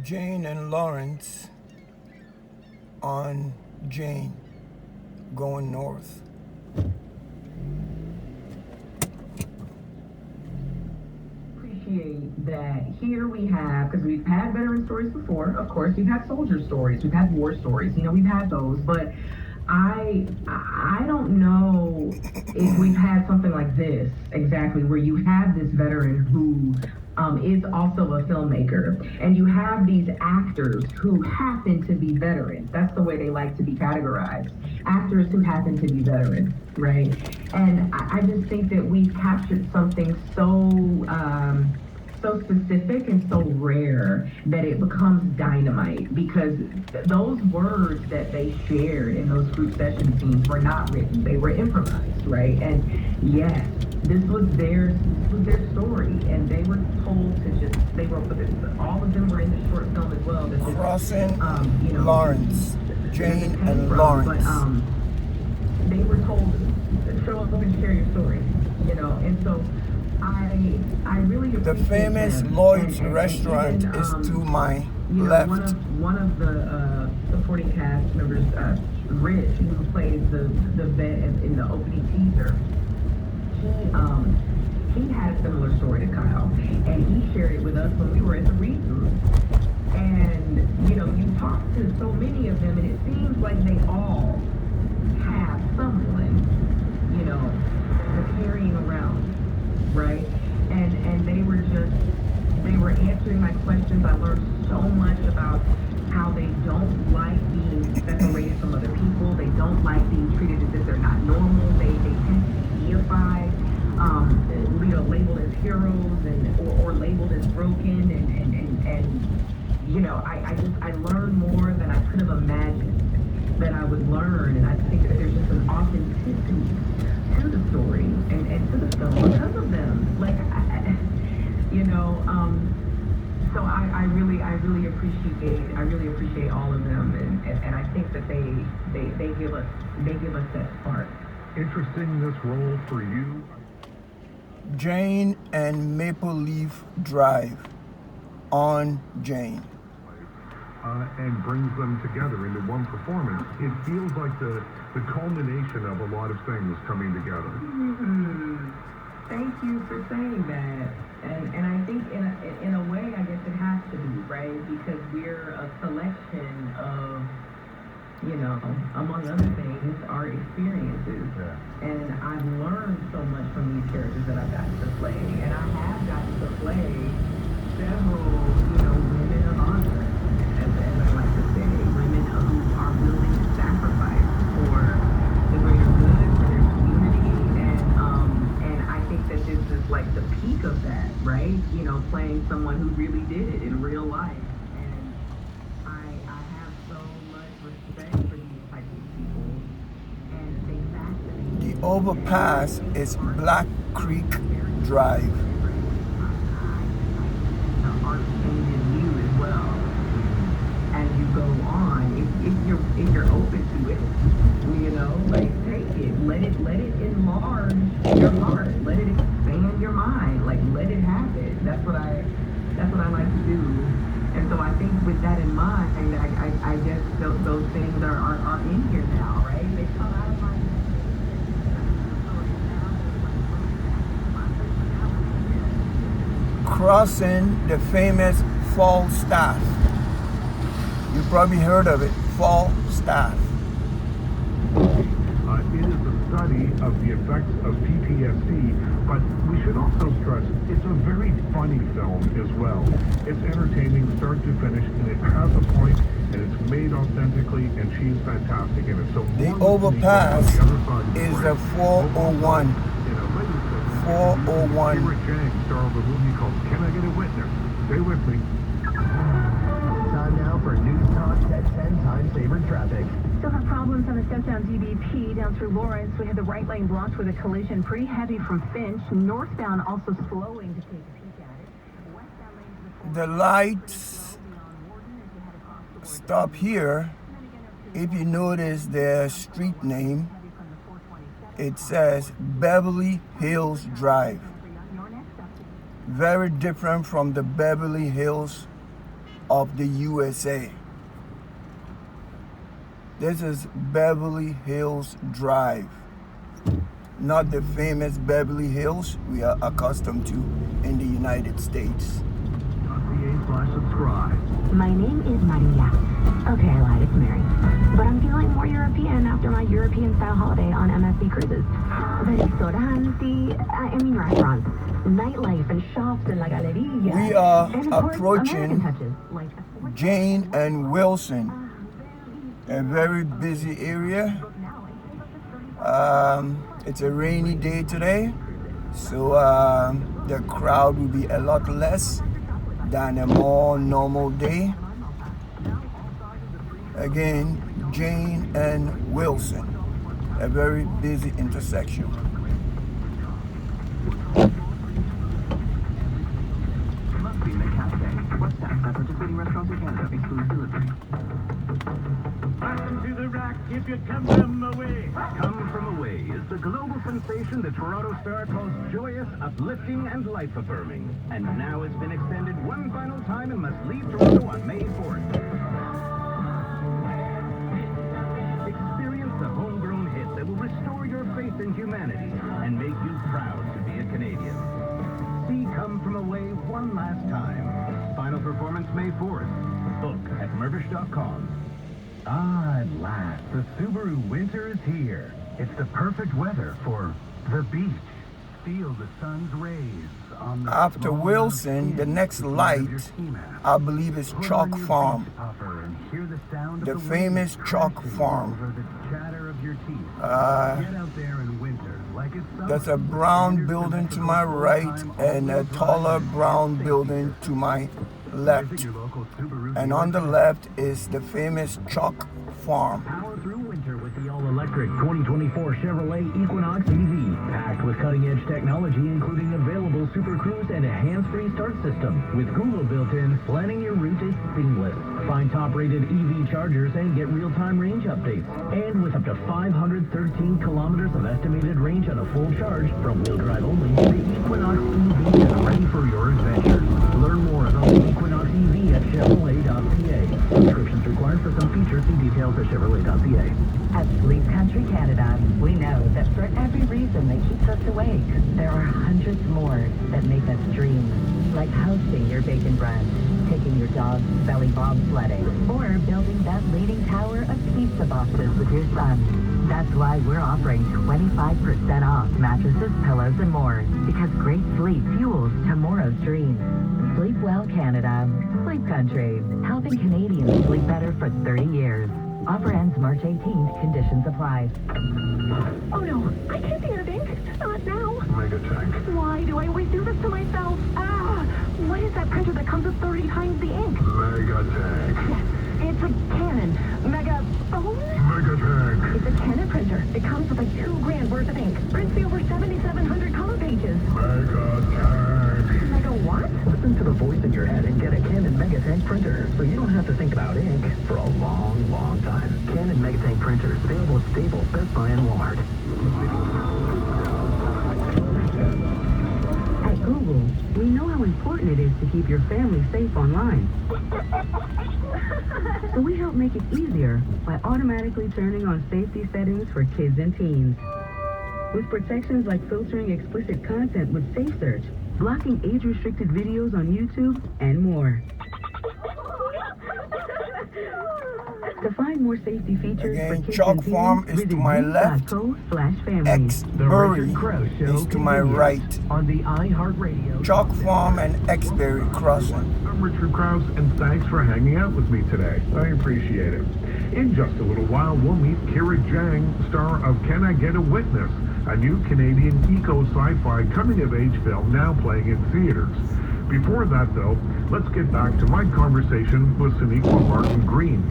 Jane and Lawrence on Jane going north. Appreciate that here we have, because we've had veteran stories before, of course, we've had soldier stories, we've had war stories, we've had those, but I don't know if we've had something like this exactly, where you have this veteran who is also a filmmaker, and you have these actors who happen to be veterans. That's the way they like to be categorized. Actors who happen to be veterans, right? And I just think that we've captured something so specific and so rare that it becomes dynamite, because those words that they shared in those group session scenes were not written, they were improvised, right? And yes, this was their story, and they were told to just, they wrote this, all of them were in the short film as well. Crossing Lawrence, Jane and Lawrence. But they were told to show up and share your story, and so I really appreciate the famous them. Lloyd's and restaurant even, is to my left. One of the supporting cast members, Rich, who plays the vet in the opening teaser, he had a similar story to Kyle, and he shared it with us when we were at the read room. And you talk to so many of them, and it seems like they all have someone, they're carrying around, right? And they were answering my questions. I learned so much about how they don't like being separated from other people. They don't like being treated as if they're not normal. They tend to be deified, labeled as heroes or labeled as broken, and I learned more than I could have imagined that I would learn, and I think that there's just an authenticity to the story and to the film because of them. So I really appreciate all of them, and I think that they give us that spark. Interesting, this role for you. Jane and Maple Leaf Drive on Jane. And brings them together into one performance. It feels like the culmination of a lot of things coming together. Thank you for saying that. And I think in a way, I guess it has to be, right? Because we're a collection of, among other things, our experiences. Yeah. And I've learned so much from these characters that I've gotten to play. And I have gotten to play several, women of honor, as I like to say, women who are willing to sacrifice for the greater good, for their community. And I think that this is like the peak of that, right? Playing someone who really did it in real life. And I have so much respect for these types of people. And they fascinate me. The overpass is Black Creek Drive. The art changes you as well as you go on. If you're open to it, take it. Let it enlarge your heart. Let it expand your mind. Let it happen. That's what I like to do. And so I think with that in mind, I guess those things are in here now, right? They come out of my Crossing the famous Falstaff. You probably heard of it, Falstaff. It is a study of the effects of PTSD, but we should also stress it's a very funny film as well. It's entertaining start to finish, and it has a point, and it's made authentically, and she's fantastic in it. So the overpass is a 401. 401. Stuart Jang, star of a movie called Can I Get a Witness? Stay with me. Time now for News Talk at 10 Time Saver Traffic. Still have problems on the step down DBP down through Lawrence. We had the right lane blocked with a collision pretty heavy from Finch. Northbound also slowing to take a peek at it. Westbound lanes the lights stop here. If you notice their street name, it says Beverly Hills Drive. Very different from the Beverly Hills of the USA. This is Beverly Hills Drive, not the famous Beverly Hills we are accustomed to in the United States. .ca/subscribe. My name is Maria. Okay, I lied, it's Mary. But I'm feeling more European after my European-style holiday on MSC Cruises. The restaurants, nightlife and shops and la galeria. We are and of course, approaching American touches, like Jane and Wilson, a very busy area. It's a rainy day today, so the crowd will be a lot less than a more normal day. Again, Jane and Wilson, a very busy intersection. Must be McCafe. What's that? Participating restaurants in Canada exclude delivery. Welcome to the Rack if you come from away. Come From Away is the global sensation the Toronto Star calls joyous, uplifting, and life-affirming. And now it's been extended one final time and must leave Toronto on May 4th. Experience the homegrown hit that will restore your faith in humanity and make you proud to be a Canadian. See Come From Away one last time. Final performance May 4th. Book at Mervish.com. Ah, at last, the Subaru winter is here. It's the perfect weather for the beach. Feel the sun's rays on the After Wilson, the next light, I believe, is Chalk Farm, the famous Chalk Farm. There's a brown building to my right and a taller brown building to my left. And on the left is the famous Chalk Farm. Power through winter with the all-electric 2024 Chevrolet Equinox EV. Packed with cutting-edge technology, including available Super Cruise and a hands-free start system. With Google built in, planning your route is seamless. Find top-rated EV chargers and get real-time range updates. And with up to 513 kilometers of estimated range on a full charge from wheel drive only, the Equinox EV is ready for your adventures. Learn more about the Equinox EV at Chevrolet.ca. Subscriptions required for some features. See details at Chevrolet.ca. At Sleep Country Canada, we know that for every reason that keeps us awake, there are hundreds more that make us dream. Like hosting your bacon brunch, taking your dog belly bobsledding, or building that leaning tower of pizza boxes with your son. That's why we're offering 25% off mattresses, pillows, and more. Because great sleep fuels tomorrow's dreams. Sleep well, Canada. Sleep Country. Helping Canadians sleep better for 30 years. Offer ends March 18th. Conditions apply. Oh no, I can't see anything. Not now. Mega tank. Why do I always do this to myself? What is that printer that comes with 30 times the ink? Mega tank. Yes, it's a Canon Megaphone. Mega tank. It's a Canon printer. It comes with like $2,000 worth of ink. Prints me over 7,700 color pages. Mega tank. Mega what? Listen to the voice in your head and get a Canon Megatank printer, so you don't have to think about ink for a long, long time. Canon Megatank printers available at Staples, Best Buy, and Walmart. At Google, we know how important it is to keep your family safe online. So we help make it easier by automatically turning on safety settings for kids and teens. With protections like filtering explicit content with Safe Search, blocking age-restricted videos on YouTube, and more. To find more safety features Again, for kids Chalk and teens, Farm is visit to my left. youth.co/family. Exbury is to my right. On the iHeartRadio. Chalk Farm and Exbury Crossing. I'm Richard Krause, and thanks for hanging out with me today. I appreciate it. In just a little while, we'll meet Kira Jang, star of Can I Get a Witness, a new Canadian eco-sci-fi coming-of-age film now playing in theaters. Before that, though, let's get back to my conversation with Sonequa Martin-Green.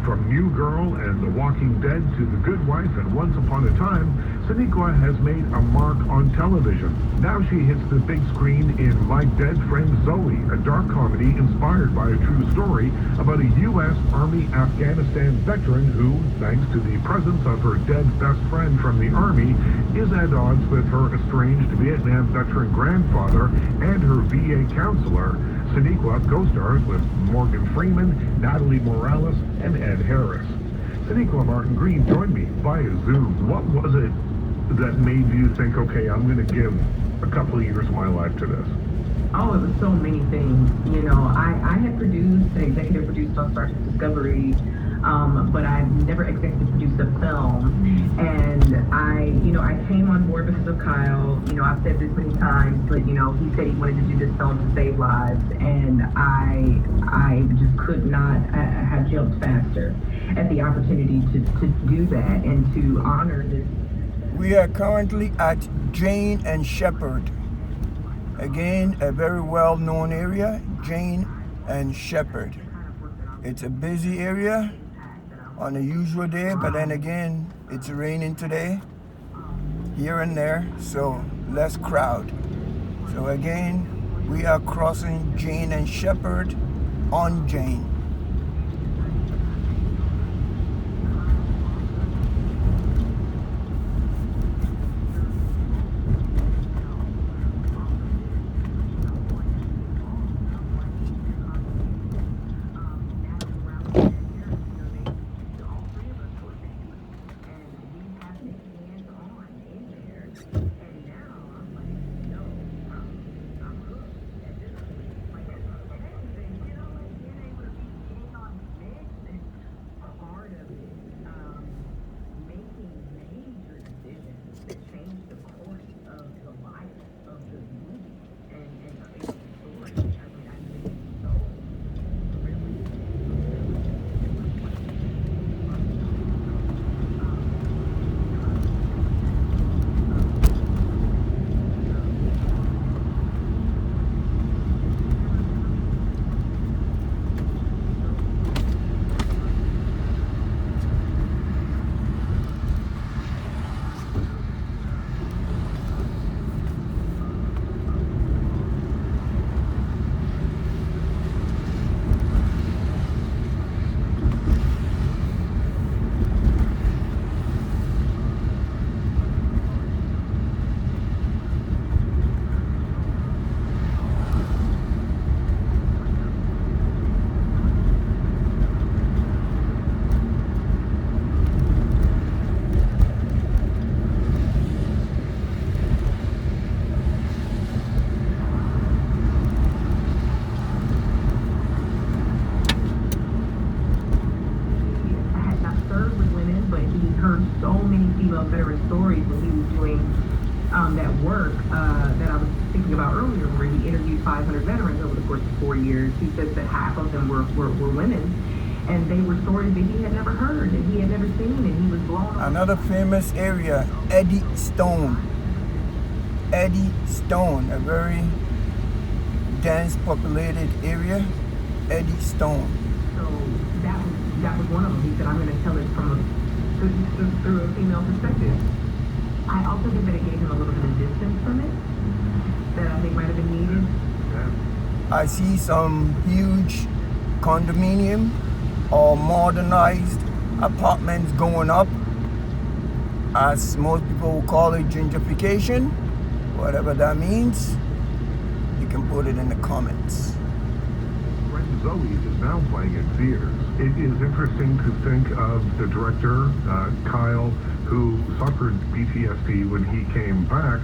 From New Girl and The Walking Dead to The Good Wife and Once Upon a Time, Sonequa has made a mark on television. Now she hits the big screen in My Dead Friend Zoe, a dark comedy inspired by a true story about a U.S. Army Afghanistan veteran who, thanks to the presence of her dead best friend from the Army, is at odds with her estranged Vietnam veteran grandfather and her VA counselor. Sonequa co-stars with Morgan Freeman, Natalie Morales, and Ed Harris. Sonequa Martin Green joined me via Zoom. What was it that made you think, okay, I'm going to give a couple of years of my life to this? Oh, it was so many things. You know, I had produced, executive produced on Star Trek Discovery, but I've never executive produced a film. And I came on board because of Kyle. You know, I've said this many times, but you know, he said he wanted to do this film to save lives, and I just could not have jumped faster at the opportunity to do that and to honor this. We are currently at Jane and Shepherd. Again, a very well-known area, Jane and Shepherd. It's a busy area on a usual day, but then again, it's raining today, here and there, so less crowd. So again, we are crossing Jane and Shepherd on Jane. Veteran stories when he was doing that work that I was thinking about earlier, where he interviewed 500 veterans over the course of 4 years. He says that half of them were women, and they were stories that he had never heard and he had never seen, and he was blown away. Another famous area, Eddystone. Eddystone, a very dense populated area, Eddystone. So that was one of them. He said, I'm going to tell it from through a female perspective. I also think that it gave him a little bit of distance from it that I think might have been needed. I see some huge condominium or modernized apartments going up, as most people will call it, gentrification, whatever that means. You can put it in the comments. Friend Zoe is now playing in theaters. It is interesting to think of the director, Kyle, who suffered PTSD when he came back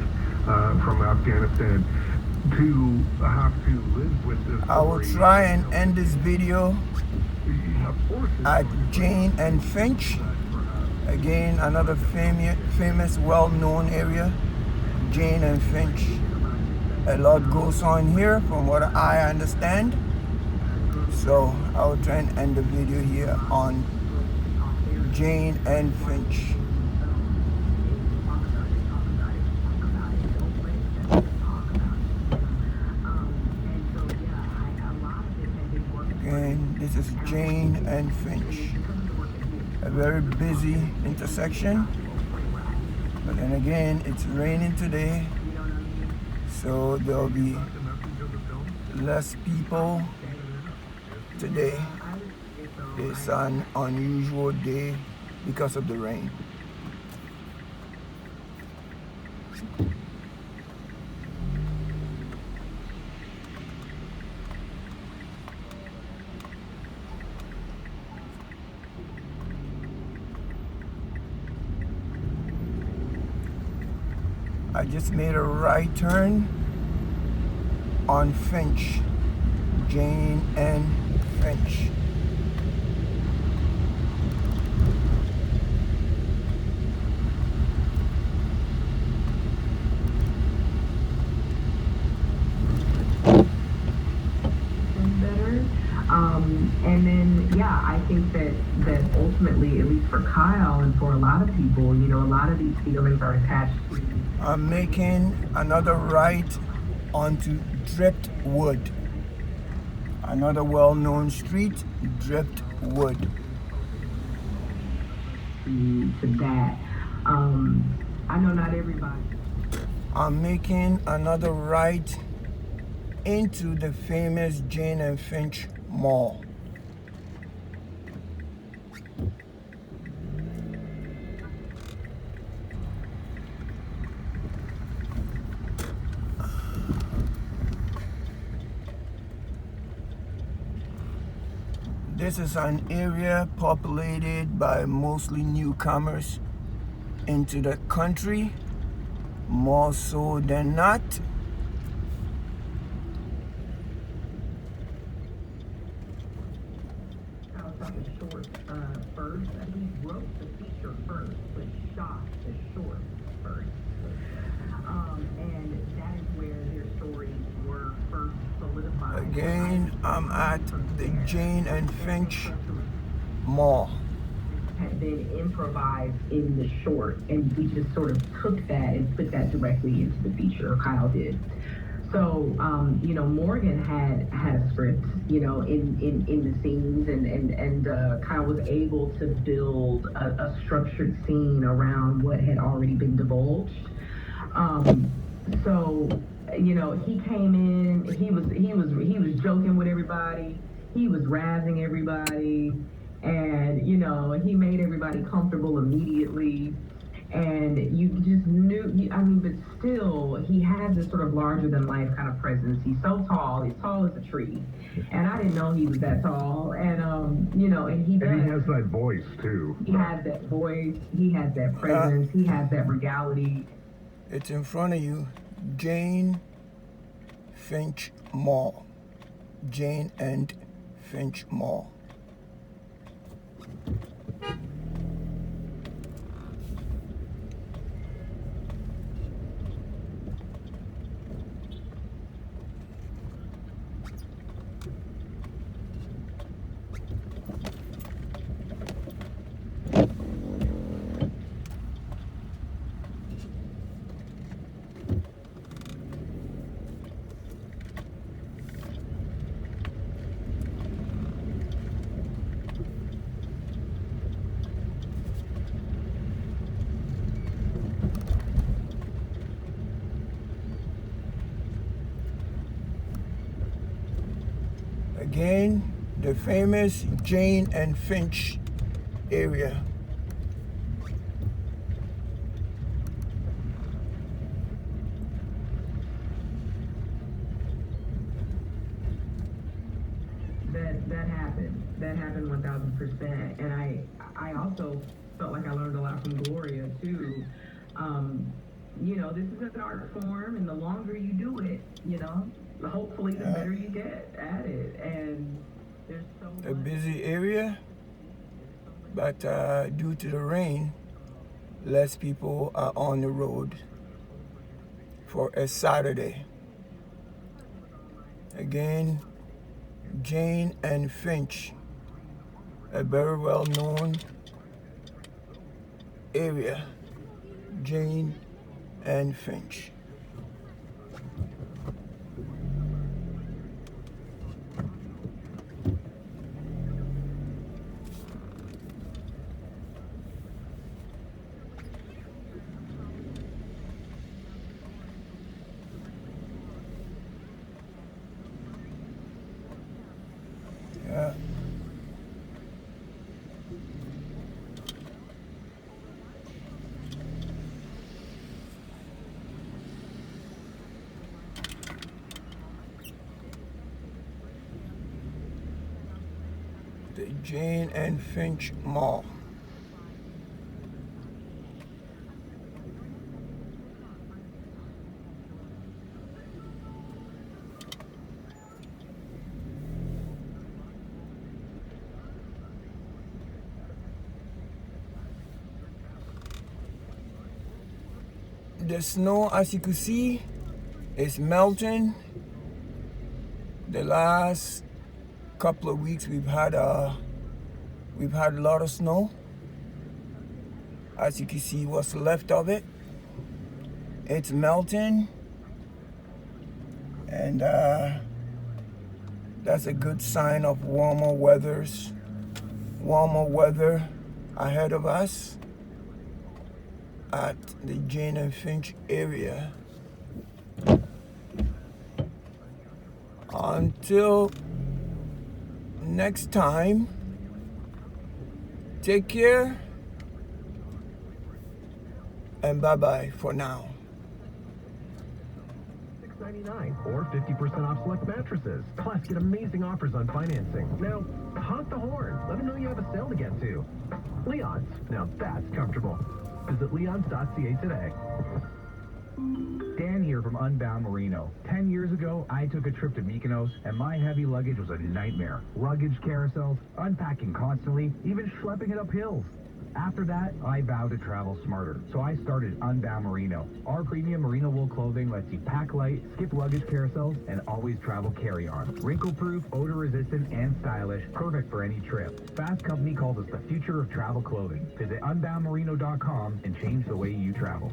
from Afghanistan, to have to live with this. I will try and end this video at Jane and Finch. Again, another famous, well-known area, Jane and Finch. A lot goes on here from what I understand. So I will try and end the video here on Jane and Finch. And this is Jane and Finch. A very busy intersection. But then again, it's raining today, so there'll be less people today. It's an unusual day because of the rain. I just made a right turn on Finch, Jane and Finch. Better. And then, yeah, I think that ultimately, at least for Kyle and for a lot of people, you know, a lot of these feelings are attached to. I'm making another right onto Driftwood. Another well-known street, Driftwood. To that. I know not everybody. I'm making another right into the famous Jane and Finch Mall. This is an area populated by mostly newcomers into the country, more so than not. Kyle shot the short first. I think he wrote the feature first, but shot the short first. And that is where their stories were first solidified. Again, I'm at the Jane and Finch Mall. Had been improvised in the short, and we just sort of took that and put that directly into the feature. Kyle did. So, you know, Morgan had a script, you know, in the scenes, and Kyle was able to build a structured scene around what had already been divulged. So, you know, he came in, he was joking with everybody, he was razzing everybody, and, you know, he made everybody comfortable immediately. And you just knew, I mean, but still, he had this sort of larger than life kind of presence. He's so tall, he's tall as a tree. And I didn't know he was that tall. And, you know, and he does. And he has that voice, too. He has that voice, he has that presence, he has that regality. It's in front of you, Jane Finch Mall. Jane and Finch Mall. Again, the famous Jane and Finch area. That happened 1000%. And I also felt like I learned a lot from Gloria too. You know, this is an art form, and the longer you do it, you know, hopefully the better you get at it. And there's so much. A busy area, but due to the rain, less people are on the road for a Saturday. Again, Jane and Finch, a very well-known area. Jane and Finch. Yeah. The Jane and Finch Mall. the snow, as you can see, is melting. The last couple of weeks we've had a lot of snow. As you can see, what's left of it, it's melting, and that's a good sign of warmer weather ahead of us at the Jane and Finch area. Until next time, take care and bye-bye for now. $6.99 or 50% off select mattresses. Plus, get amazing offers on financing. Now, honk the horn. Let them know you have a sale to get to. Leon's. Now that's comfortable. Visit leons.ca today. Dan here from Unbound Merino. 10 years ago, I took a trip to Mykonos, and my heavy luggage was a nightmare. Luggage carousels, unpacking constantly, even schlepping it up hills. After that, I vowed to travel smarter, so I started Unbound Merino. Our premium merino wool clothing lets you pack light, skip luggage carousels, and always travel carry-on. Wrinkle-proof, odor-resistant, and stylish, perfect for any trip. Fast Company calls us the future of travel clothing. Visit unboundmerino.com and change the way you travel.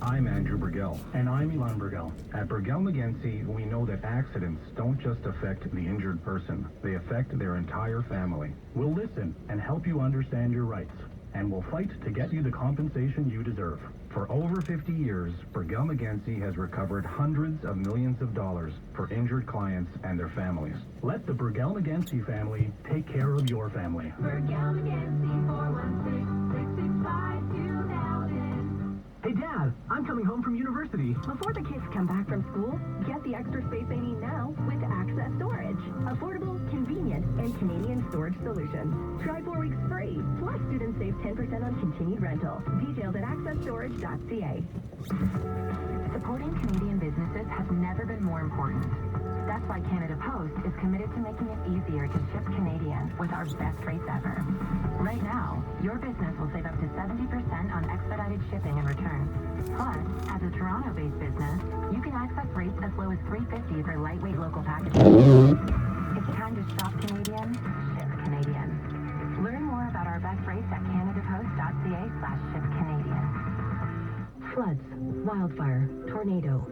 I'm Andrew Burgell. And I'm Elon Burgell. At Burgell McGinsey, we know that accidents don't just affect the injured person, they affect their entire family. We'll listen and help you understand your rights, and we'll fight to get you the compensation you deserve. For over 50 years, Burgell McGinsey has recovered hundreds of millions of dollars for injured clients and their families. Let the Burgell McGinsey family take care of your family. Burgell McGinsey 416-665-2000. Hey, Dad, I'm coming home from university. Before the kids come back from school, get the extra space they need now with Access Storage. Affordable, convenient, and Canadian storage solutions. Try 4 weeks free. Plus, students save 10% on continued rental. Details at accessstorage.ca. Supporting Canadian businesses has never been more important. That's why Canada Post is committed to making it easier to ship Canadian with our best rates ever. Right now, your business will save up to 70% on expedited shipping and returns. Plus, as a Toronto-based business, you can access rates as low as $3.50 for lightweight local packaging. It's time to shop Canadian, ship Canadian. Learn more about our best rates at canadapost.ca/shipcanadian. Floods, wildfire, tornado.